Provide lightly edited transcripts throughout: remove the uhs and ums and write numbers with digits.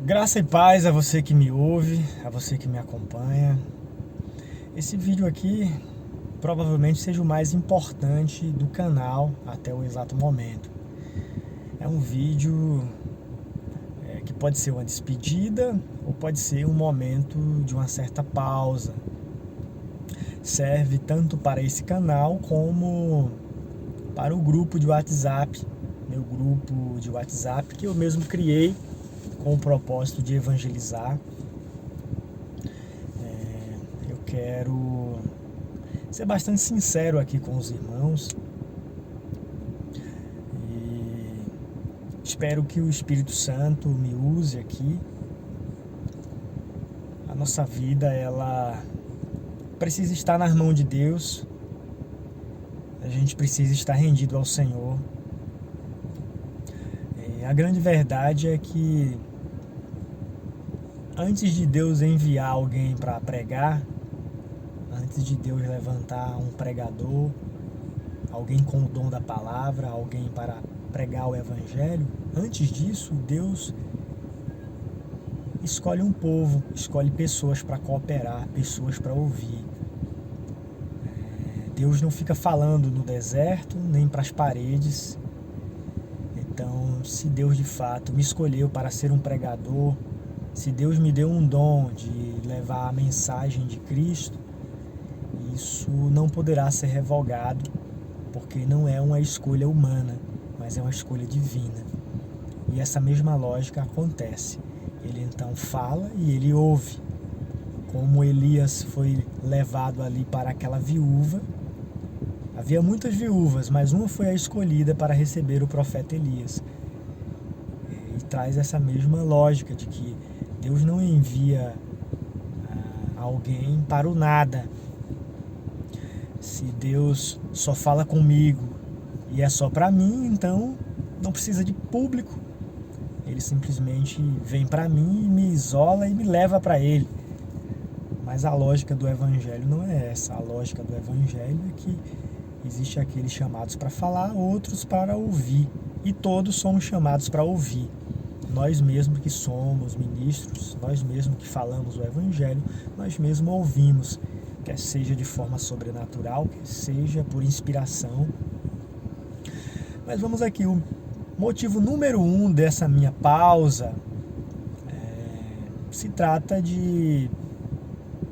Graça e paz a você que me ouve, a você que me acompanha. Esse vídeo aqui provavelmente seja o mais importante do canal até o exato momento. É um vídeo que pode ser uma despedida ou pode ser um momento de uma certa pausa. Serve tanto para esse canal como para o grupo de WhatsApp, meu grupo de WhatsApp que eu mesmo criei com o propósito de evangelizar. Eu quero ser bastante sincero aqui com os irmãos e espero que o Espírito Santo me use aqui. A nossa vida, ela precisa estar nas mãos de Deus. A gente precisa estar rendido ao Senhor. E a grande verdade é que antes de Deus enviar alguém para pregar, antes de Deus levantar um pregador, alguém com o dom da palavra, alguém para pregar o evangelho, antes disso, Deus escolhe um povo, escolhe pessoas para cooperar, pessoas para ouvir. Deus não fica falando no deserto, nem para as paredes. Então, se Deus de fato me escolheu para ser um pregador, se Deus me deu um dom de levar a mensagem de Cristo, isso não poderá ser revogado, porque não é uma escolha humana, mas é uma escolha divina. E essa mesma lógica acontece. Ele então fala e ele ouve. Como Elias foi levado ali para aquela viúva, havia muitas viúvas, mas uma foi a escolhida para receber o profeta Elias. E traz essa mesma lógica de que Deus não envia alguém para o nada. Se Deus só fala comigo e é só para mim, então não precisa de público. Ele simplesmente vem para mim, me isola e me leva para ele. Mas a lógica do evangelho não é essa. A lógica do evangelho é que existe aqueles chamados para falar, outros para ouvir. E todos somos chamados para ouvir. Nós mesmos que somos ministros, nós mesmos que falamos o evangelho, nós mesmos ouvimos, quer seja de forma sobrenatural, quer seja por inspiração. Mas vamos aqui, o motivo número 1 dessa minha pausa se trata de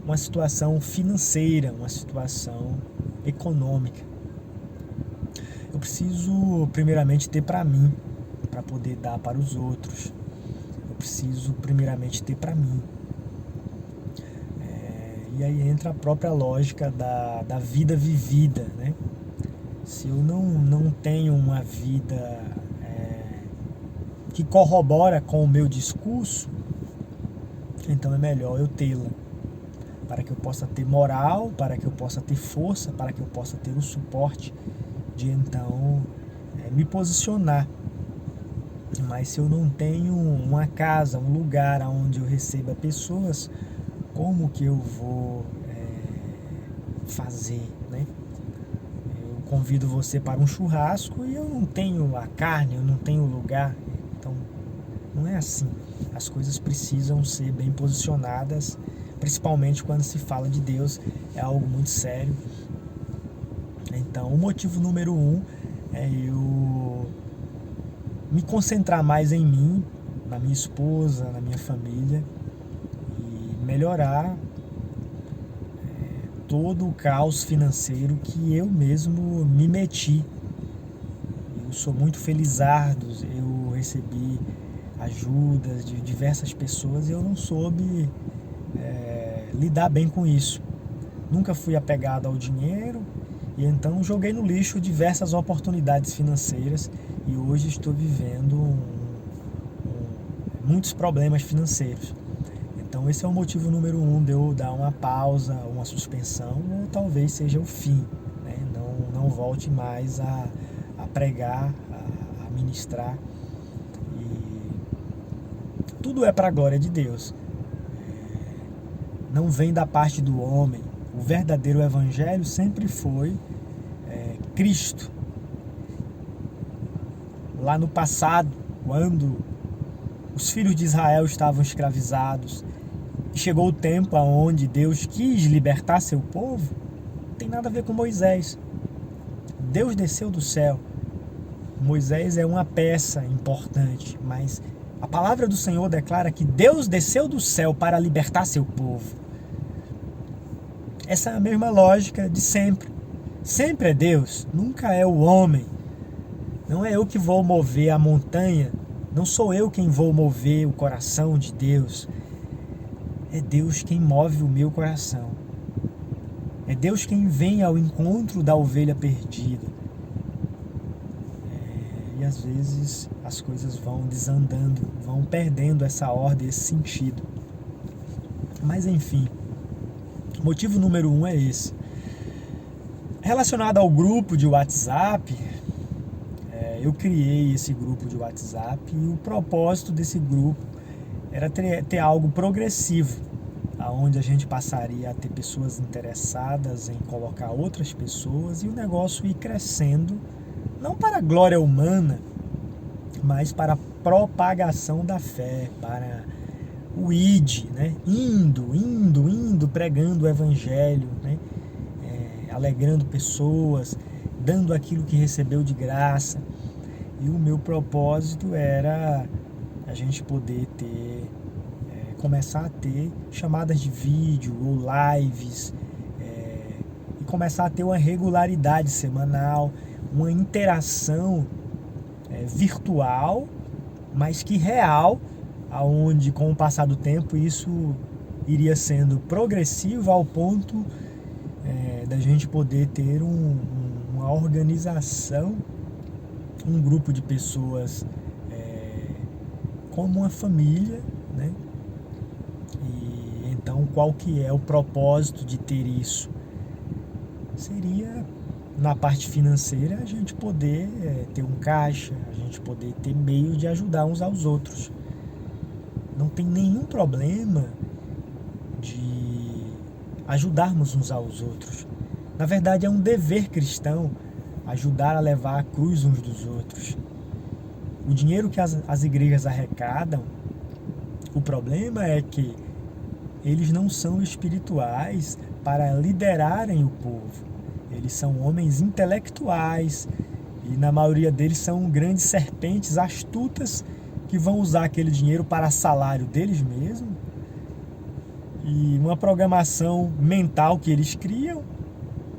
uma situação financeira, uma situação econômica. Eu preciso primeiramente ter para mim, para poder dar para os outros. Eu preciso primeiramente ter para mim. E aí entra a própria lógica da vida vivida, né? Se eu não tenho uma vida que corrobora com o meu discurso, então é melhor eu tê-la, para que eu possa ter moral, para que eu possa ter força, para que eu possa ter o suporte de então me posicionar. Mas se eu não tenho uma casa, um lugar onde eu receba pessoas, como que eu vou fazer, né? Eu convido você para um churrasco e eu não tenho a carne, eu não tenho o lugar. Então, não é assim. As coisas precisam ser bem posicionadas, principalmente quando se fala de Deus, é algo muito sério. Então, o motivo número 1 é eu me concentrar mais em mim, na minha esposa, na minha família e melhorar todo o caos financeiro que eu mesmo me meti. Eu sou muito felizardo, eu recebi ajudas de diversas pessoas e eu não soube lidar bem com isso. Nunca fui apegado ao dinheiro e então joguei no lixo diversas oportunidades financeiras e hoje estou vivendo muitos problemas financeiros. Então esse é o motivo número 1 de eu dar uma pausa, uma suspensão, ou talvez seja o fim, né? Não volte mais a pregar, a ministrar. E tudo é para a glória de Deus. Não vem da parte do homem. O verdadeiro evangelho sempre foi Cristo. Lá no passado, quando Os filhos de Israel estavam escravizados. E chegou o tempo onde Deus quis libertar seu povo. Não tem nada a ver com Moisés. Deus desceu do céu. Moisés é uma peça importante, mas a palavra do Senhor declara que Deus desceu do céu para libertar seu povo. Essa é a mesma lógica de sempre. Sempre é Deus, nunca é o homem. Não é eu que vou mover a montanha, não sou eu quem vou mover o coração de Deus. É Deus quem move o meu coração. É Deus quem vem ao encontro da ovelha perdida. E às vezes as coisas vão desandando, vão perdendo essa ordem, esse sentido. Mas enfim, motivo número 1 é esse. Relacionado ao grupo de WhatsApp, eu criei esse grupo de WhatsApp e o propósito desse grupo era ter algo progressivo, onde a gente passaria a ter pessoas interessadas em colocar outras pessoas e o negócio ir crescendo, não para a glória humana, mas para a propagação da fé, para o id, né? Indo, pregando o evangelho, né? Alegrando pessoas, dando aquilo que recebeu de graça. E o meu propósito era a gente poder começar a ter chamadas de vídeo ou lives, e começar a ter uma regularidade semanal, uma interação virtual, mas que real, aonde com o passar do tempo isso iria sendo progressivo ao ponto da gente poder ter uma organização, um grupo de pessoas como uma família, né? E então qual que é o propósito de ter isso? Seria, na parte financeira, a gente poder ter um caixa, a gente poder ter meio de ajudar uns aos outros. Não tem nenhum problema de ajudarmos uns aos outros. Na verdade, é um dever cristão ajudar a levar a cruz uns dos outros. O dinheiro que as igrejas arrecadam, o problema é que eles não são espirituais para liderarem o povo. Eles são homens intelectuais e na maioria deles são grandes serpentes astutas que vão usar aquele dinheiro para salário deles mesmos e uma programação mental que eles criam,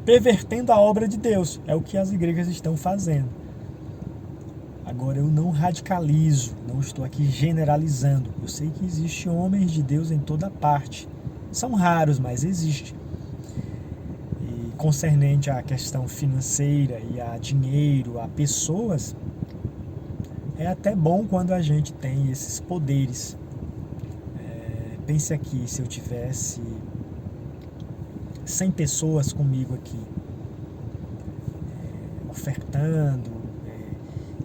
pervertendo a obra de Deus. É o que as igrejas estão fazendo. Agora, eu não radicalizo, não estou aqui generalizando. Eu sei que existem homens de Deus em toda parte. São raros, mas existem. E concernente à questão financeira e a dinheiro, a pessoas, é até bom quando a gente tem esses poderes. Pense aqui, se eu tivesse 100 pessoas comigo aqui, ofertando,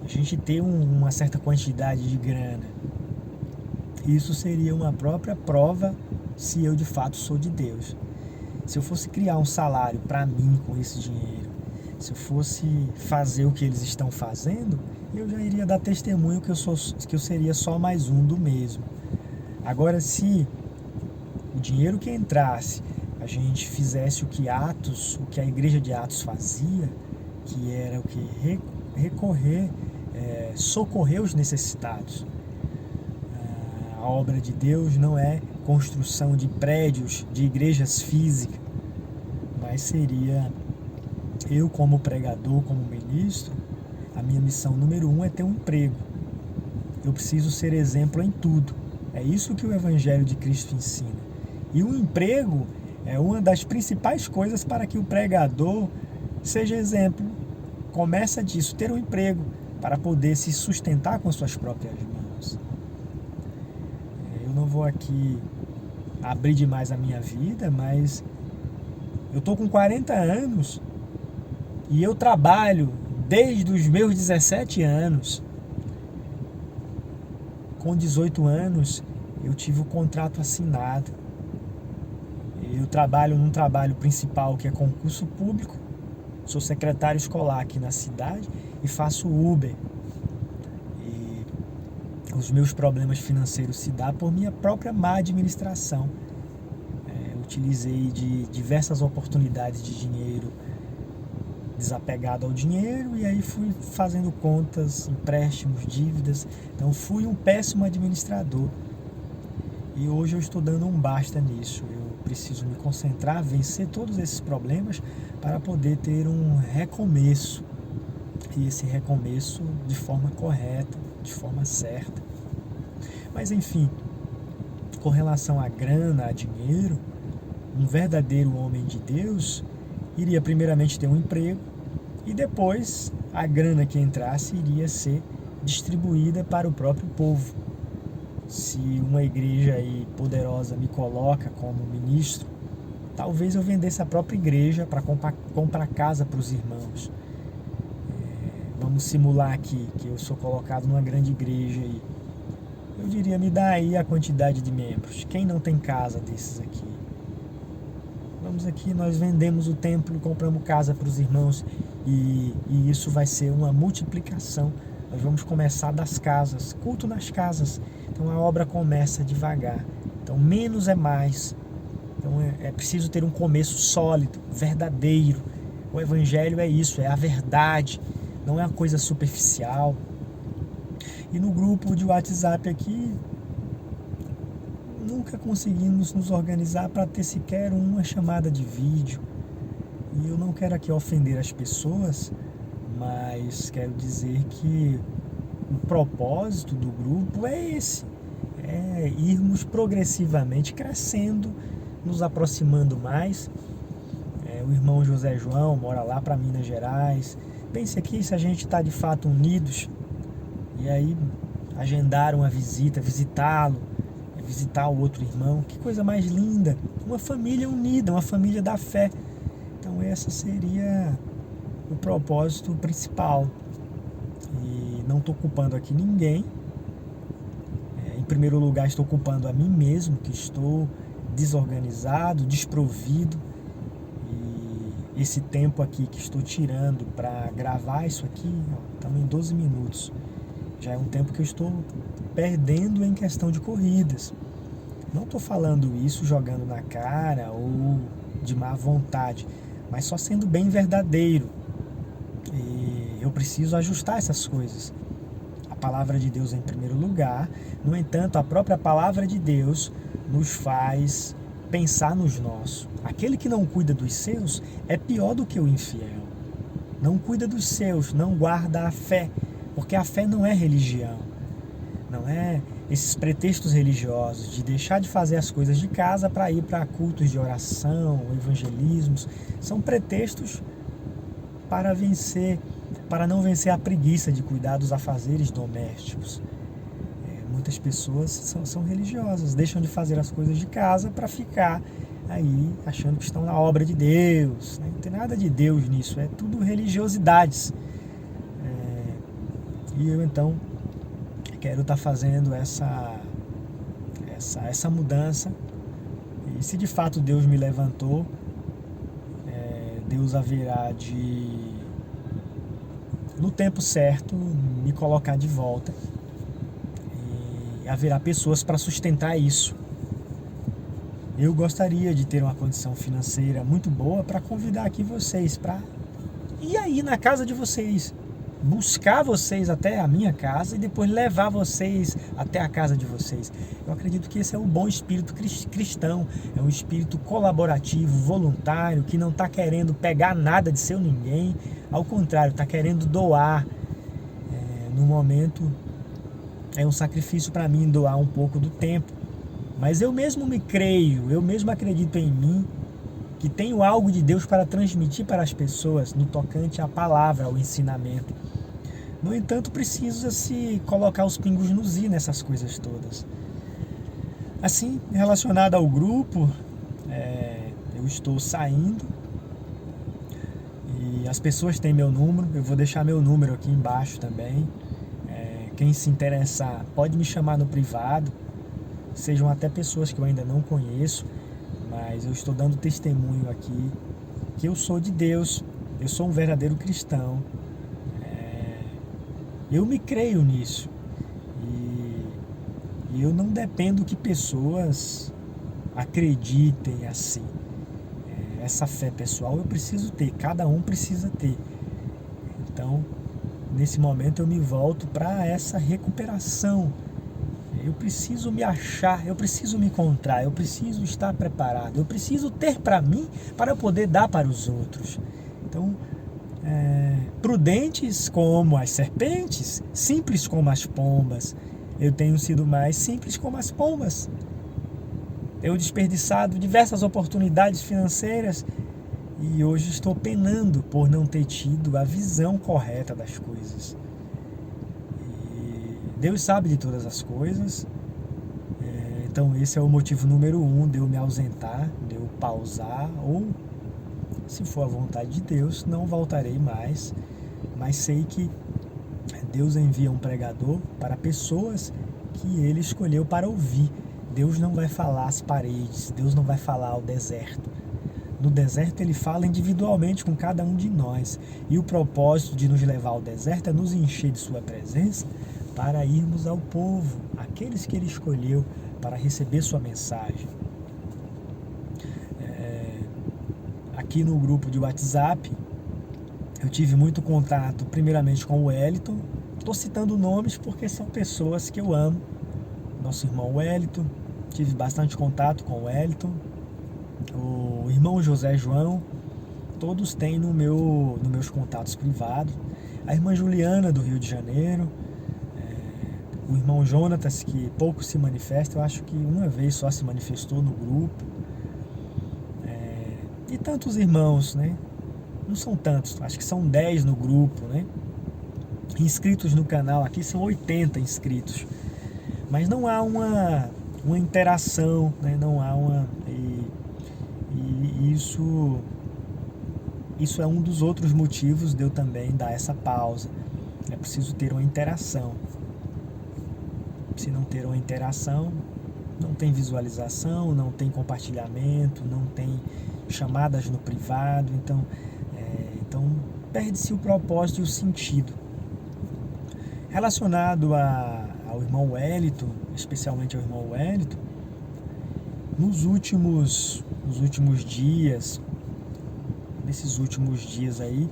a gente ter uma certa quantidade de grana. Isso seria uma própria prova se eu de fato sou de Deus. Se eu fosse criar um salário para mim com esse dinheiro, se eu fosse fazer o que eles estão fazendo, eu já iria dar testemunho que eu seria só mais um do mesmo. Agora, se o dinheiro que entrasse, a gente fizesse o que a igreja de Atos fazia, que era o que? Recorrer, socorrer os necessitados. A obra de Deus não é construção de prédios, de igrejas físicas, mas seria eu como pregador, como ministro, a minha missão número 1 é ter um emprego. Eu preciso ser exemplo em tudo. É isso que o Evangelho de Cristo ensina. E o emprego é uma das principais coisas para que o pregador seja exemplo. Começa disso, ter um emprego para poder se sustentar com suas próprias mãos. Eu não vou aqui abrir demais a minha vida, mas eu estou com 40 anos e eu trabalho desde os meus 17 anos. Com 18 anos, eu tive o contrato assinado. Eu trabalho num trabalho principal que é concurso público. Sou secretário escolar aqui na cidade e faço Uber. E Os meus problemas financeiros se dão por minha própria má administração. Utilizei de diversas oportunidades de dinheiro desapegado ao dinheiro e aí fui fazendo contas, empréstimos, dívidas. Então fui um péssimo administrador. E hoje eu estou dando um basta nisso. Eu preciso me concentrar, vencer todos esses problemas para poder ter um recomeço. E esse recomeço de forma correta, de forma certa. Mas enfim, com relação à grana, a dinheiro, um verdadeiro homem de Deus iria primeiramente ter um emprego e depois a grana que entrasse iria ser distribuída para o próprio povo. Se uma igreja aí poderosa me coloca como ministro, talvez eu vendesse a própria igreja para comprar casa para os irmãos. Vamos simular aqui que eu sou colocado numa grande igreja aí. Eu diria, me dá aí a quantidade de membros. Quem não tem casa desses aqui? Vamos aqui, nós vendemos o templo, compramos casa para os irmãos e isso vai ser uma multiplicação. Nós vamos começar das casas, culto nas casas. Então a obra começa devagar. Então menos é mais. Então é preciso ter um começo sólido, verdadeiro. O evangelho é isso, é a verdade, não é uma coisa superficial. E no grupo de WhatsApp aqui, nunca conseguimos nos organizar para ter sequer uma chamada de vídeo. E eu não quero aqui ofender as pessoas, mas quero dizer que o propósito do grupo é esse. É irmos progressivamente crescendo, nos aproximando mais. O irmão José João mora lá para Minas Gerais. Pense aqui se a gente está de fato unidos. E aí agendar uma visita, visitá-lo, visitar o outro irmão, que coisa mais linda, uma família unida, uma família da fé. Então essa seria o propósito principal. E não estou culpando aqui ninguém. Em primeiro lugar estou culpando a mim mesmo, que estou desorganizado, desprovido. E esse tempo aqui que estou tirando para gravar isso aqui, estamos em 12 minutos. Já é um tempo que eu estou perdendo em questão de corridas. Não estou falando isso jogando na cara ou de má vontade, mas só sendo bem verdadeiro. E eu preciso ajustar essas coisas. A palavra de Deus é em primeiro lugar. No entanto, a própria palavra de Deus nos faz pensar nos nossos. Aquele que não cuida dos seus é pior do que o infiel. Não cuida dos seus, não guarda a fé. Porque a fé não é religião, não é esses pretextos religiosos de deixar de fazer as coisas de casa para ir para cultos de oração, evangelismos. São pretextos para não vencer a preguiça de cuidar dos afazeres domésticos. Muitas pessoas são religiosas, deixam de fazer as coisas de casa para ficar aí achando que estão na obra de Deus. Não tem nada de Deus nisso, é tudo religiosidades. E eu então quero estar fazendo essa mudança. E se de fato Deus me levantou, Deus haverá de, no tempo certo, me colocar de volta. E haverá pessoas para sustentar isso. Eu gostaria de ter uma condição financeira muito boa para convidar aqui vocês para ir aí na casa de vocês. Buscar vocês até a minha casa e depois levar vocês até a casa de vocês. Eu acredito que esse é um bom espírito cristão, é um espírito colaborativo, voluntário, que não está querendo pegar nada de seu ninguém, ao contrário, está querendo doar. No momento é um sacrifício para mim doar um pouco do tempo, mas eu mesmo me creio, eu mesmo acredito em mim, que tenho algo de Deus para transmitir para as pessoas no tocante à palavra, ao ensinamento. No entanto, precisa-se colocar os pingos nos i nessas coisas todas. Assim, relacionado ao grupo, eu estou saindo e as pessoas têm meu número, eu vou deixar meu número aqui embaixo também. Quem se interessar pode me chamar no privado, sejam até pessoas que eu ainda não conheço, mas eu estou dando testemunho aqui que eu sou de Deus, eu sou um verdadeiro cristão. Eu me creio nisso e E eu não dependo que pessoas acreditem assim. Essa fé pessoal eu preciso ter, cada um precisa ter. Então, nesse momento eu me volto para essa recuperação. Eu preciso me achar, eu preciso me encontrar, eu preciso estar preparado, eu preciso ter para mim para poder dar para os outros. Então, prudentes como as serpentes, simples como as pombas. Eu tenho sido mais simples como as pombas. Eu desperdiçado diversas oportunidades financeiras e hoje estou penando por não ter tido a visão correta das coisas. Deus sabe de todas as coisas, então esse é o motivo número 1 de eu me ausentar, de eu pausar, ou se for a vontade de Deus, não voltarei mais, mas sei que Deus envia um pregador para pessoas que Ele escolheu para ouvir. Deus não vai falar às paredes, Deus não vai falar ao deserto. No deserto Ele fala individualmente com cada um de nós, e o propósito de nos levar ao deserto é nos encher de Sua presença, para irmos ao povo, aqueles que Ele escolheu para receber sua mensagem. Aqui no grupo de WhatsApp, eu tive muito contato primeiramente com o Wellington. Estou citando nomes porque são pessoas que eu amo. Nosso irmão Wellington, tive bastante contato com o Wellington. O irmão José João, todos têm nos meus contatos privados. A irmã Juliana, do Rio de Janeiro. O irmão Jonatas, que pouco se manifesta, eu acho que uma vez só se manifestou no grupo. E tantos irmãos, né? Não são tantos, acho que são 10 no grupo, né? Inscritos no canal aqui são 80 inscritos. Mas não há uma interação, né? Não há uma... E isso é um dos outros motivos de eu também dar essa pausa. É preciso ter uma interação. Se não ter uma interação, não tem visualização, não tem compartilhamento, não tem chamadas no privado, então perde-se o propósito e o sentido. Relacionado ao irmão Wellington, especialmente ao irmão Wellington, nos últimos dias, nesses últimos dias aí,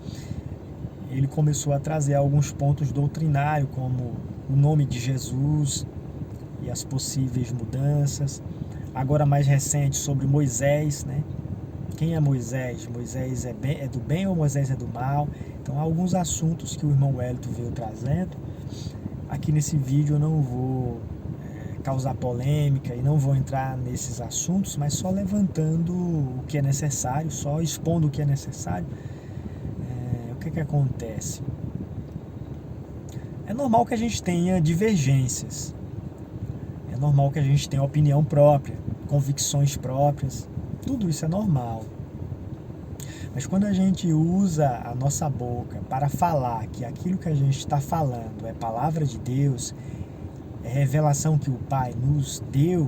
ele começou a trazer alguns pontos doutrinários, como o nome de Jesus e as possíveis mudanças. Agora mais recente sobre Moisés, né? Quem é Moisés? Moisés é do bem ou Moisés é do mal? Então há alguns assuntos que o irmão Wellington veio trazendo. Aqui nesse vídeo eu não vou causar polêmica e não vou entrar nesses assuntos, mas só levantando o que é necessário, só expondo o que é necessário. O que acontece? É normal que a gente tenha divergências. É normal que a gente tenha opinião própria, convicções próprias. Tudo isso é normal. Mas quando a gente usa a nossa boca para falar que aquilo que a gente está falando é palavra de Deus, é revelação que o Pai nos deu,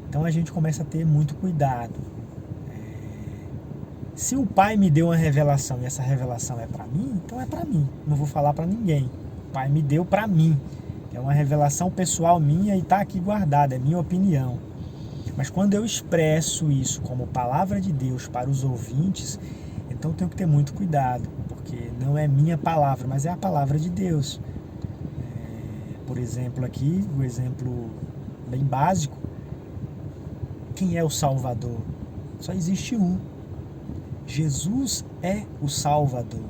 então a gente começa a ter muito cuidado. Se o Pai me deu uma revelação e essa revelação é para mim, então é para mim. Não vou falar para ninguém. O Pai me deu para mim. É uma revelação pessoal minha e está aqui guardada, é minha opinião. Mas quando eu expresso isso como palavra de Deus para os ouvintes, então tenho que ter muito cuidado, porque não é minha palavra, mas é a palavra de Deus. Por exemplo aqui, o exemplo bem básico, quem é o Salvador? Só existe um. Jesus é o Salvador.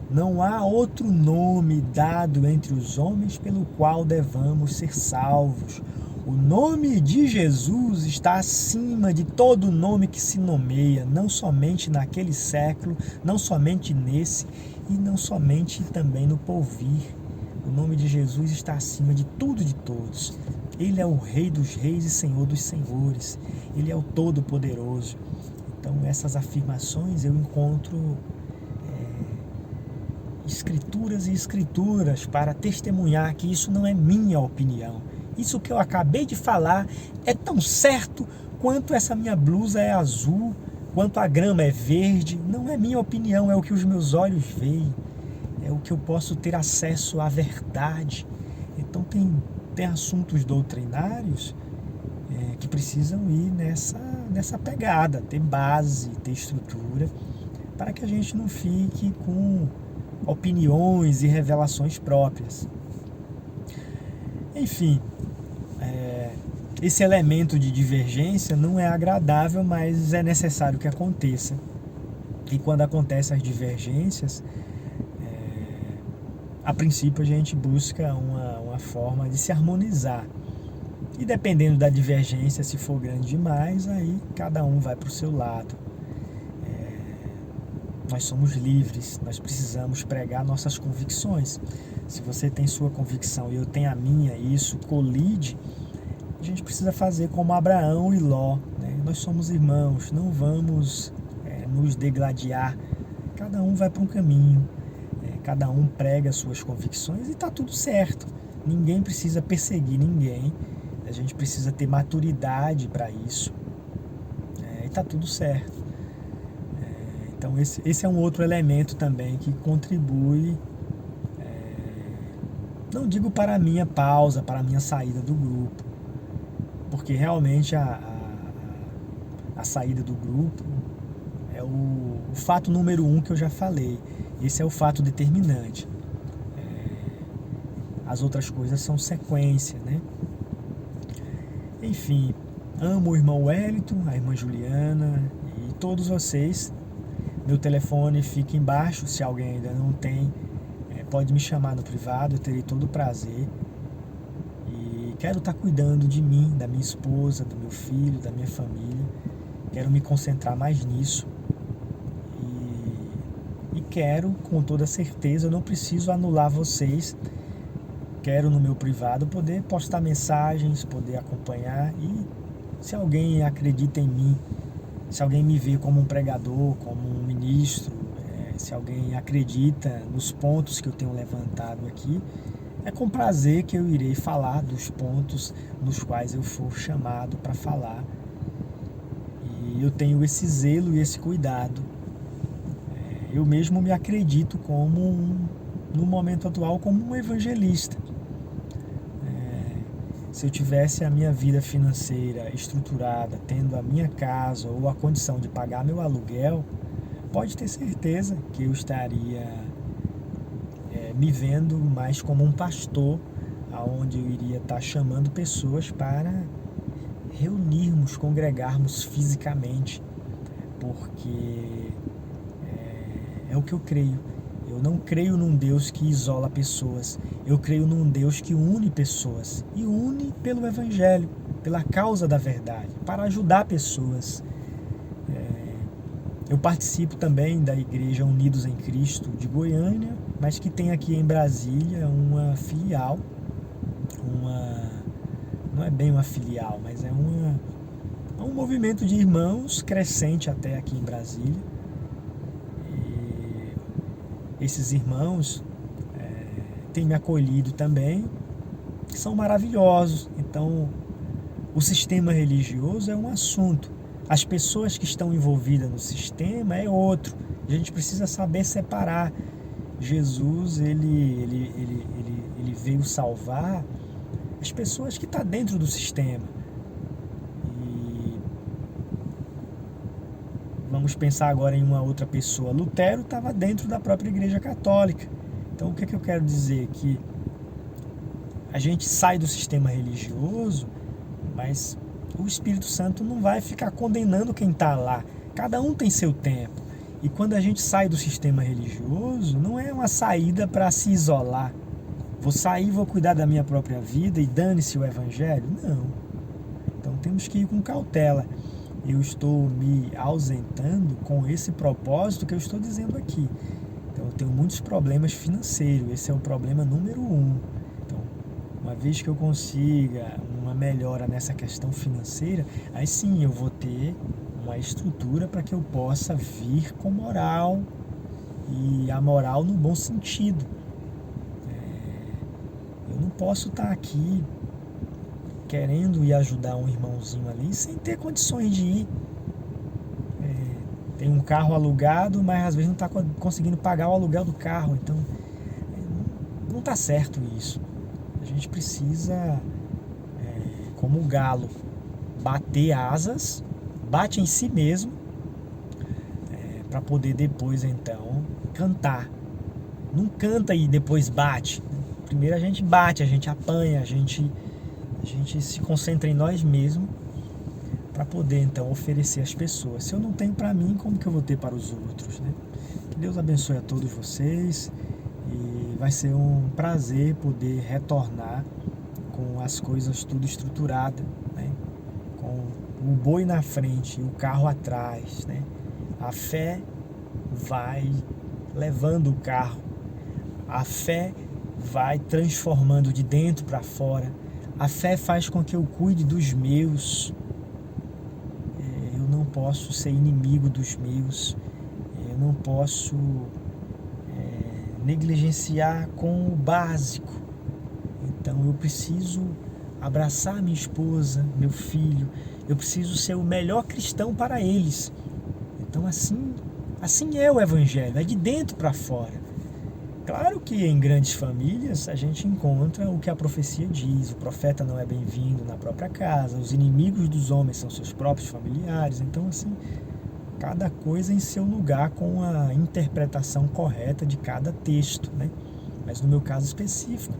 Não há outro nome dado entre os homens pelo qual devamos ser salvos. O nome de Jesus está acima de todo nome que se nomeia, não somente naquele século, não somente nesse e não somente também no porvir. O nome de Jesus está acima de tudo e de todos. Ele é o Rei dos Reis e Senhor dos Senhores. Ele é o Todo-Poderoso. Então essas afirmações eu encontro escrituras e escrituras para testemunhar que isso não é minha opinião. Isso que eu acabei de falar é tão certo quanto essa minha blusa é azul, quanto a grama é verde. Não é minha opinião, é o que os meus olhos veem. É o que eu posso ter acesso à verdade. Então tem tem assuntos doutrinários que precisam ir nessa pegada, ter base, ter estrutura, para que a gente não fique com opiniões e revelações próprias. Enfim, esse elemento de divergência não é agradável, mas é necessário que aconteça. E quando acontecem as divergências, a princípio a gente busca uma forma de se harmonizar. E dependendo da divergência, se for grande demais, aí cada um vai para o seu lado. Nós somos livres, nós precisamos pregar nossas convicções. Se você tem sua convicção e eu tenho a minha, e isso colide, a gente precisa fazer como Abraão e Ló, né? Nós somos irmãos, não vamos nos degladiar. Cada um vai para um caminho, cada um prega suas convicções e está tudo certo. Ninguém precisa perseguir ninguém, a gente precisa ter maturidade para isso, e está tudo certo. Então esse é um outro elemento também que contribui, não digo para a minha pausa, para a minha saída do grupo, porque realmente a saída do grupo é o fato número 1 que eu já falei. Esse é o fato determinante. As outras coisas são sequência, né? Enfim, amo o irmão Wellington, a irmã Juliana e todos vocês. Meu telefone fica embaixo, se alguém ainda não tem, pode me chamar no privado, eu terei todo o prazer. E quero estar cuidando de mim, da minha esposa, do meu filho, da minha família. Quero me concentrar mais nisso. E quero, com toda certeza, eu não preciso anular vocês. Quero no meu privado poder postar mensagens, poder acompanhar. E se alguém acredita em mim, se alguém me vê como um pregador, como um ministro, se alguém acredita nos pontos que eu tenho levantado aqui, é com prazer que eu irei falar dos pontos nos quais eu for chamado para falar. E eu tenho esse zelo e esse cuidado. Eu mesmo me acredito no momento atual, como um evangelista. Se eu tivesse a minha vida financeira estruturada, tendo a minha casa ou a condição de pagar meu aluguel, pode ter certeza que eu estaria me vendo mais como um pastor, aonde eu iria estar chamando pessoas para reunirmos, congregarmos fisicamente, porque é o que eu creio. Eu não creio num Deus que isola pessoas. Eu creio num Deus que une pessoas. E une pelo Evangelho, pela causa da verdade, para ajudar pessoas. Eu participo também da Igreja Unidos em Cristo de Goiânia, mas que tem aqui em Brasília uma filial. Não é bem uma filial, mas é um movimento de irmãos crescente até aqui em Brasília. Esses irmãos têm me acolhido também, que são maravilhosos. Então, o sistema religioso é um assunto. As pessoas que estão envolvidas no sistema é outro. A gente precisa saber separar. Jesus, ele veio salvar as pessoas que estão dentro do sistema. E vamos pensar agora em uma outra pessoa. Lutero estava dentro da própria Igreja Católica. Então, o que eu quero dizer? Que a gente sai do sistema religioso, mas o Espírito Santo não vai ficar condenando quem está lá. Cada um tem seu tempo. E quando a gente sai do sistema religioso, não é uma saída para se isolar. Vou sair, vou cuidar da minha própria vida e dane-se o Evangelho? Não. Então temos que ir com cautela. Eu estou me ausentando com esse propósito que eu estou dizendo aqui. Então eu tenho muitos problemas financeiros. Esse é o problema número 1. Então, uma vez que eu consiga uma melhora nessa questão financeira, aí sim eu vou ter uma estrutura para que eu possa vir com moral, e a moral no bom sentido. Eu não posso estar aqui querendo ir ajudar um irmãozinho ali sem ter condições de ir. Tem um carro alugado, mas às vezes não está conseguindo pagar o aluguel do carro. Então, não está certo isso. A A gente precisa, como o galo, bater asas, bate em si mesmo, para poder depois então cantar. Não canta e depois bate. Primeiro a gente bate, a gente apanha, a gente se concentra em nós mesmos para poder então oferecer às pessoas. Se eu não tenho para mim, como que eu vou ter para os outros, né? Que Deus abençoe a todos vocês e vai ser um prazer poder retornar com as coisas tudo estruturada, né? Com o boi na frente e o carro atrás, né? A fé vai levando o carro, a fé vai transformando de dentro para fora, a fé faz com que eu cuide dos meus. Eu não posso ser inimigo dos meus, eu não posso negligenciar com o básico. Então eu preciso abraçar minha esposa, meu filho, eu preciso ser o melhor cristão para eles. Então assim é o evangelho, é de dentro para fora. Claro que em grandes famílias a gente encontra o que a profecia diz, o profeta não é bem-vindo na própria casa, os inimigos dos homens são seus próprios familiares, então assim, cada coisa em seu lugar com a interpretação correta de cada texto, né? Mas no meu caso específico,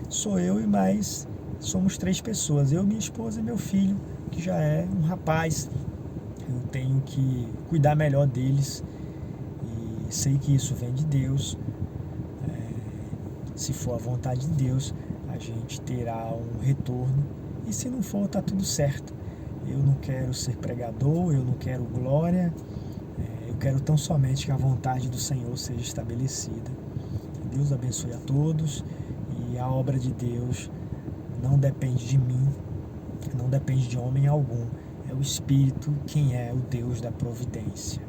sou eu e mais, somos 3 pessoas, eu, minha esposa e meu filho, que já é um rapaz. Eu tenho que cuidar melhor deles e sei que isso vem de Deus. Se for a vontade de Deus, a gente terá um retorno. E se não for, tá tudo certo. Eu não quero ser pregador, eu não quero glória. Eu quero tão somente que a vontade do Senhor seja estabelecida. Deus abençoe a todos. E a obra de Deus não depende de mim, não depende de homem algum. É o Espírito quem é o Deus da providência.